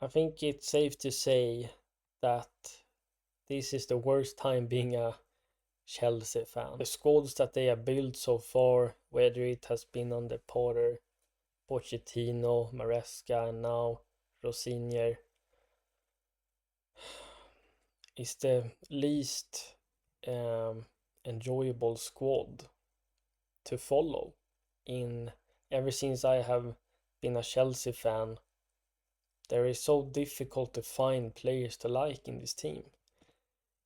I think it's safe to say that this is the worst time being a Chelsea fan. The squads that they have built so far, whether it has been under Potter, Pochettino, Maresca, and now Rosigne, is the least um, enjoyable squad to follow. In ever since I have been a Chelsea fan, there is so difficult to find players to like in this team.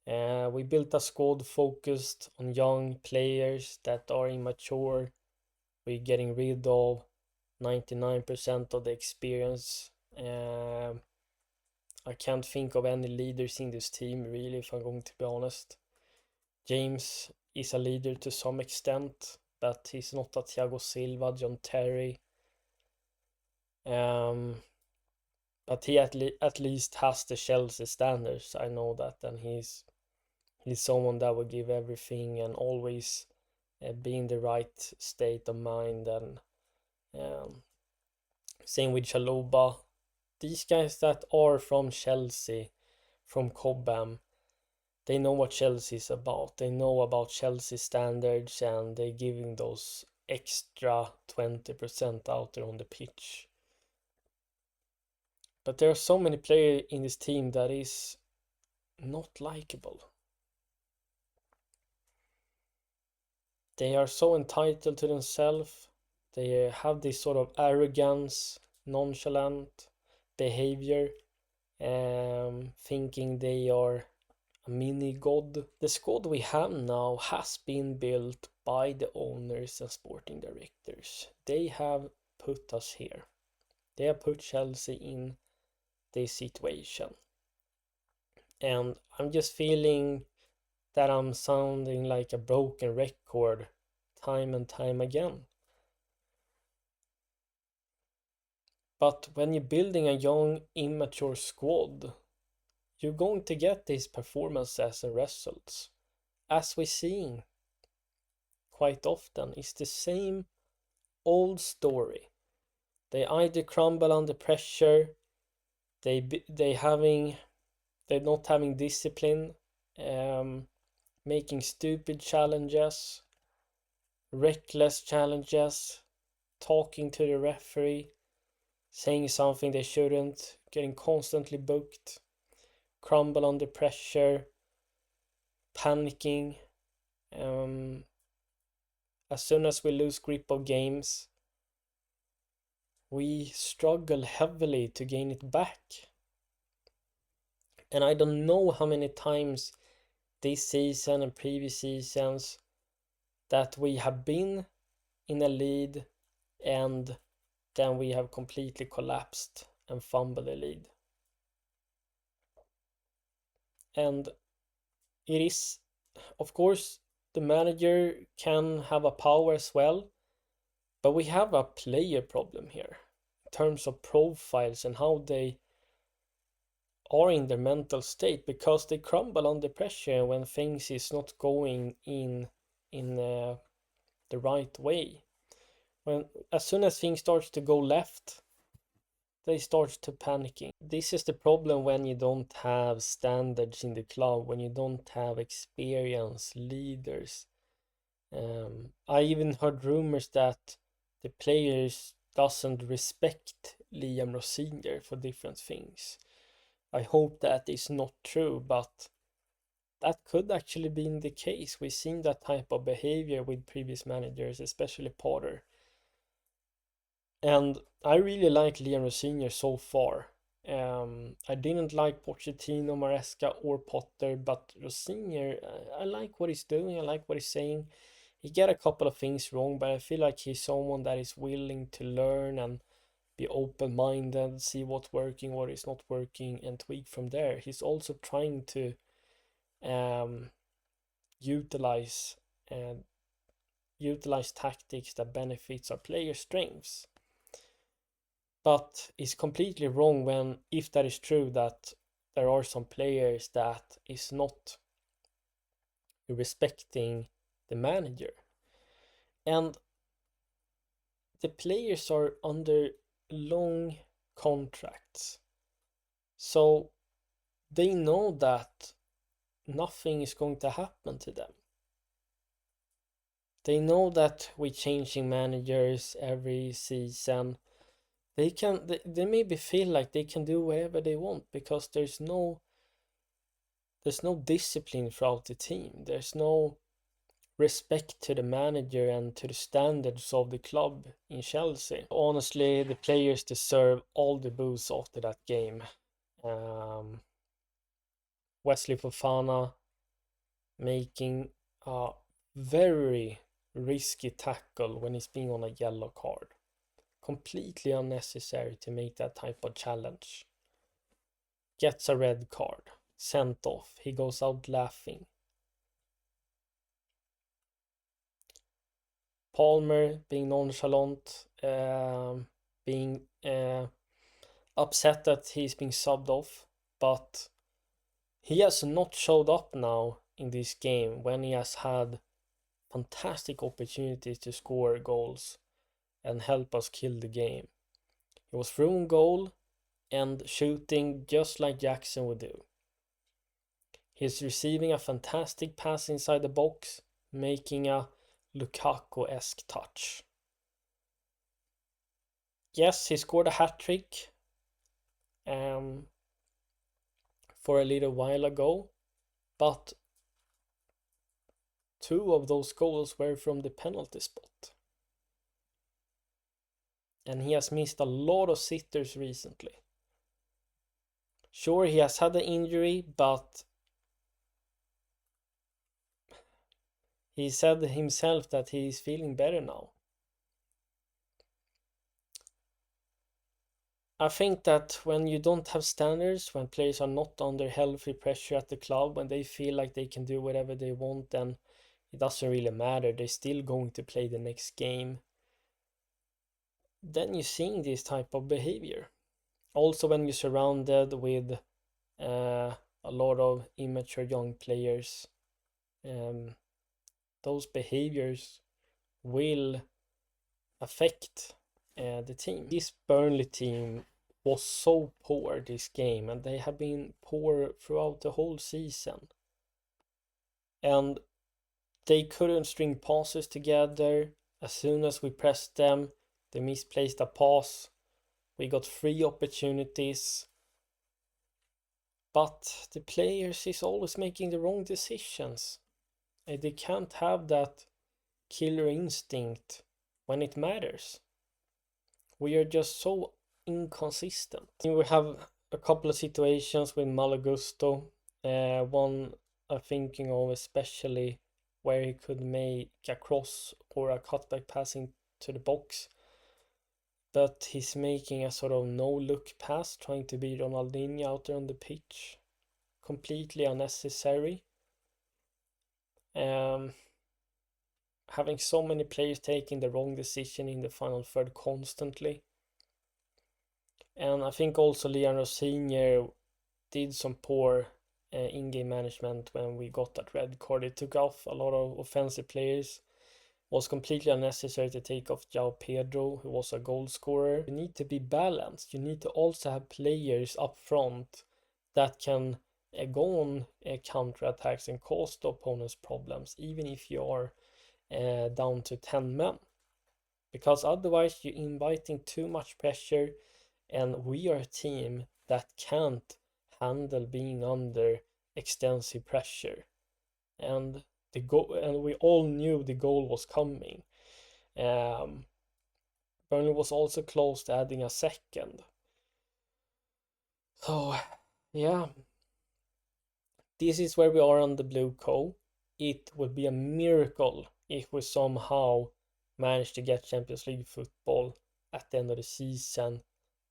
We built a squad focused on young players that are immature. We're getting rid of 99% of the experience. I can't think of any leaders in this team, really, if I'm going to be honest. James is a leader to some extent, but he's not a Thiago Silva, John Terry. But he at least has the Chelsea standards. I know that, and he's someone that will give everything and always be in the right state of mind. And um, same with Chalobah. These guys that are from Chelsea, from Cobham, they know what Chelsea is about. They know about Chelsea standards, and they're giving those extra 20% out there on the pitch. But there are so many players in this team that is not likable. They are so entitled to themselves. They have this sort of arrogance, nonchalant behavior, thinking they are a mini god. The squad we have now has been built by the owners and sporting directors. They have put us here. They have put Chelsea in this situation. And I'm just feeling that I'm sounding like a broken record time and time again. But when you're building a young, immature squad, you're going to get these performances and results. As we're seeing quite often, it's the same old story. They either crumble under pressure, they're not having discipline, making stupid challenges, reckless challenges, talking to the referee, saying something they shouldn't, getting constantly booked, crumble under pressure, panicking. As soon as we lose grip of games, we struggle heavily to gain it back. And I don't know how many times this season and previous seasons that we have been in a lead and then we have completely collapsed and fumbled the lead. And it is, of course, the manager can have a power as well, but we have a player problem here in terms of profiles and how they are in their mental state, because they crumble under pressure when things is not going in the right way. When as soon as things starts to go left, they start to panicking. This is the problem when you don't have standards in the club, when you don't have experienced leaders. I even heard rumors that the players doesn't respect Liam Rosinger for different things. I hope that is not true, but that could actually be the case. We've seen that type of behavior with previous managers, especially Potter. And I really like Liam Rosigne so far. I didn't like Pochettino, Maresca, or Potter, but Rosigne, I like what he's doing. I like what he's saying. He get a couple of things wrong, but I feel like he's someone that is willing to learn and be open-minded, see what's working, what is not working, and tweak from there. He's also trying to um, utilize and utilize tactics that benefits our player strengths. But it's completely wrong when, if that is true, that there are some players that is not respecting the manager. And the players are under long contracts. So they know that nothing is going to happen to them. They know that we're changing managers every season. They maybe feel like they can do whatever they want because there's no discipline throughout the team. There's no respect to the manager and to the standards of the club in Chelsea. Honestly, the players deserve all the boos after that game. Wesley Fofana making a very risky tackle when he's being on a yellow card. Completely unnecessary to make that type of challenge. Gets a red card, sent off. He goes out laughing. Palmer being nonchalant, being upset that he's being subbed off, but he has not showed up now in this game when he has had fantastic opportunities to score goals and help us kill the game. He was through on goal and shooting just like Jackson would do. He's receiving a fantastic pass inside the box, making a Lukaku-esque touch. Yes, he scored a hat-trick for a little while ago, but 2 of those goals were from the penalty spot. And he has missed a lot of sitters recently. Sure, he has had an injury, but he said himself that he is feeling better now. I think that when you don't have standards, when players are not under healthy pressure at the club, when they feel like they can do whatever they want, then it doesn't really matter. They're still going to play the next game. Then you're seeing this type of behavior. Also, when you're surrounded with a lot of immature young players, those behaviors will affect the team. This Burnley team was so poor this game, and they have been poor throughout the whole season. And they couldn't string passes together. As soon as we pressed them, they misplaced a pass. We got 3 opportunities. But the players is always making the wrong decisions. And they can't have that killer instinct when it matters. We are just so inconsistent. We have a couple of situations with Malagusto. One I'm thinking of especially where he could make a cross or a cutback passing to the box. But he's making a sort of no-look pass, trying to be Ronaldinho out there on the pitch. Completely unnecessary. Having so many players taking the wrong decision in the final third constantly. And I think also Leandro Senior did some poor in-game management when we got that red card. It took off a lot of offensive players. It was completely unnecessary to take off João Pedro, who was a goal scorer. You need to be balanced. You need to also have players up front that can go on counter-attacks and cause the opponent's problems, even if you are down to 10 men. Because otherwise you're inviting too much pressure, and we are a team that can't handle being under extensive pressure. And we all knew the goal was coming. Burnley was also close to adding a second. So yeah, this is where we are on the Blue Co. It would be a miracle if we somehow manage to get Champions League football at the end of the season.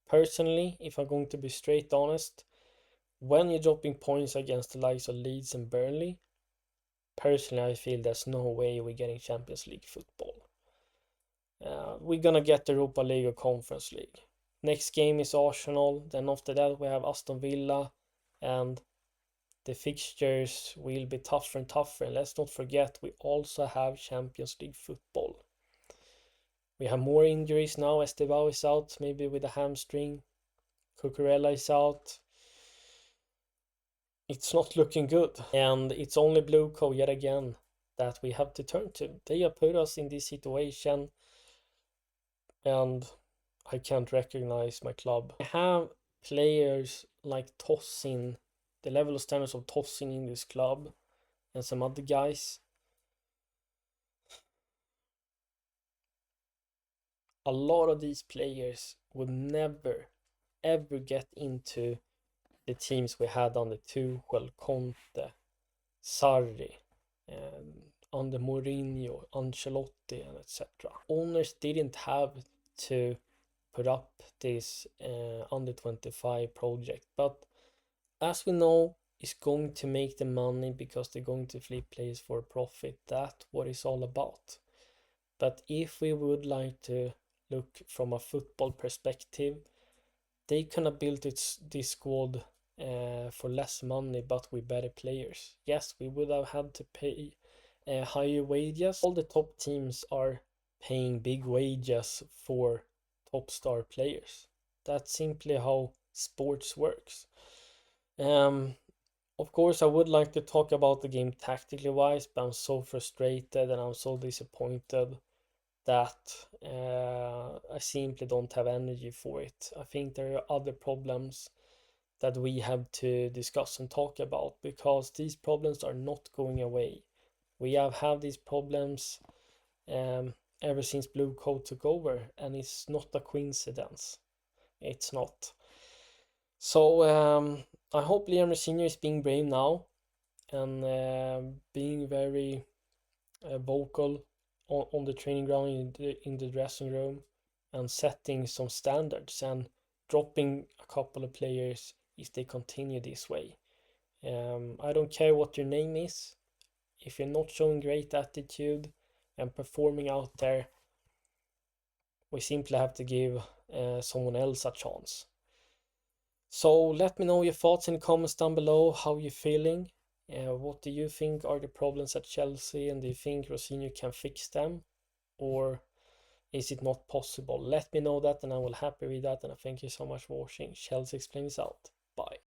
Personally, if I'm going to be straight honest, when you're dropping points against the likes of Leeds and Burnley, personally I feel there's no way we're getting Champions League football. We're gonna get the Europa League or Conference League. Next game is Arsenal, then after that we have Aston Villa, and the fixtures will be tougher and tougher. And let's not forget, we also have Champions League football. We have more injuries now. Estevao is out, maybe with a hamstring. Cucurella is out. it's not looking good. And it's only Blue Co yet again that we have to turn to. They have put us in this situation, and I can't recognize my club. I have players like Tossin, the level of standards of Tossin in this club, and some other guys. A lot of these players would never ever get into the teams we had under Tuchel, Conte, Sarri, under Mourinho, Ancelotti, and etc. Owners didn't have to put up this under 25 project, but as we know, is going to make the money because they're going to flip players for a profit. That's what it's all about. But if we would like to look from a football perspective, they could have built this squad for less money but with better players. Yes, we would have had to pay higher wages. All the top teams are paying big wages for top star players. That's simply how sports works. Um, of course, I would like to talk about the game tactically wise, but I'm so frustrated and I'm so disappointed that I simply don't have energy for it. I think there are other problems that we have to discuss and talk about because these problems are not going away. We have had these problems um, ever since Blue Coat took over, and it's not a coincidence. It's not. So I hope Liam Senior is being brave now and being very vocal on the training ground in the dressing room and setting some standards and dropping a couple of players if they continue this way. I don't care what your name is. If you're not showing great attitude and performing out there, we simply have to give someone else a chance. So let me know your thoughts in the comments down below. How you feeling? What do you think are the problems at Chelsea, and do you think Rosinho can fix them, or is it not possible? Let me know that, and I will happy with that. And I thank you so much for watching. Chelsea Explains out.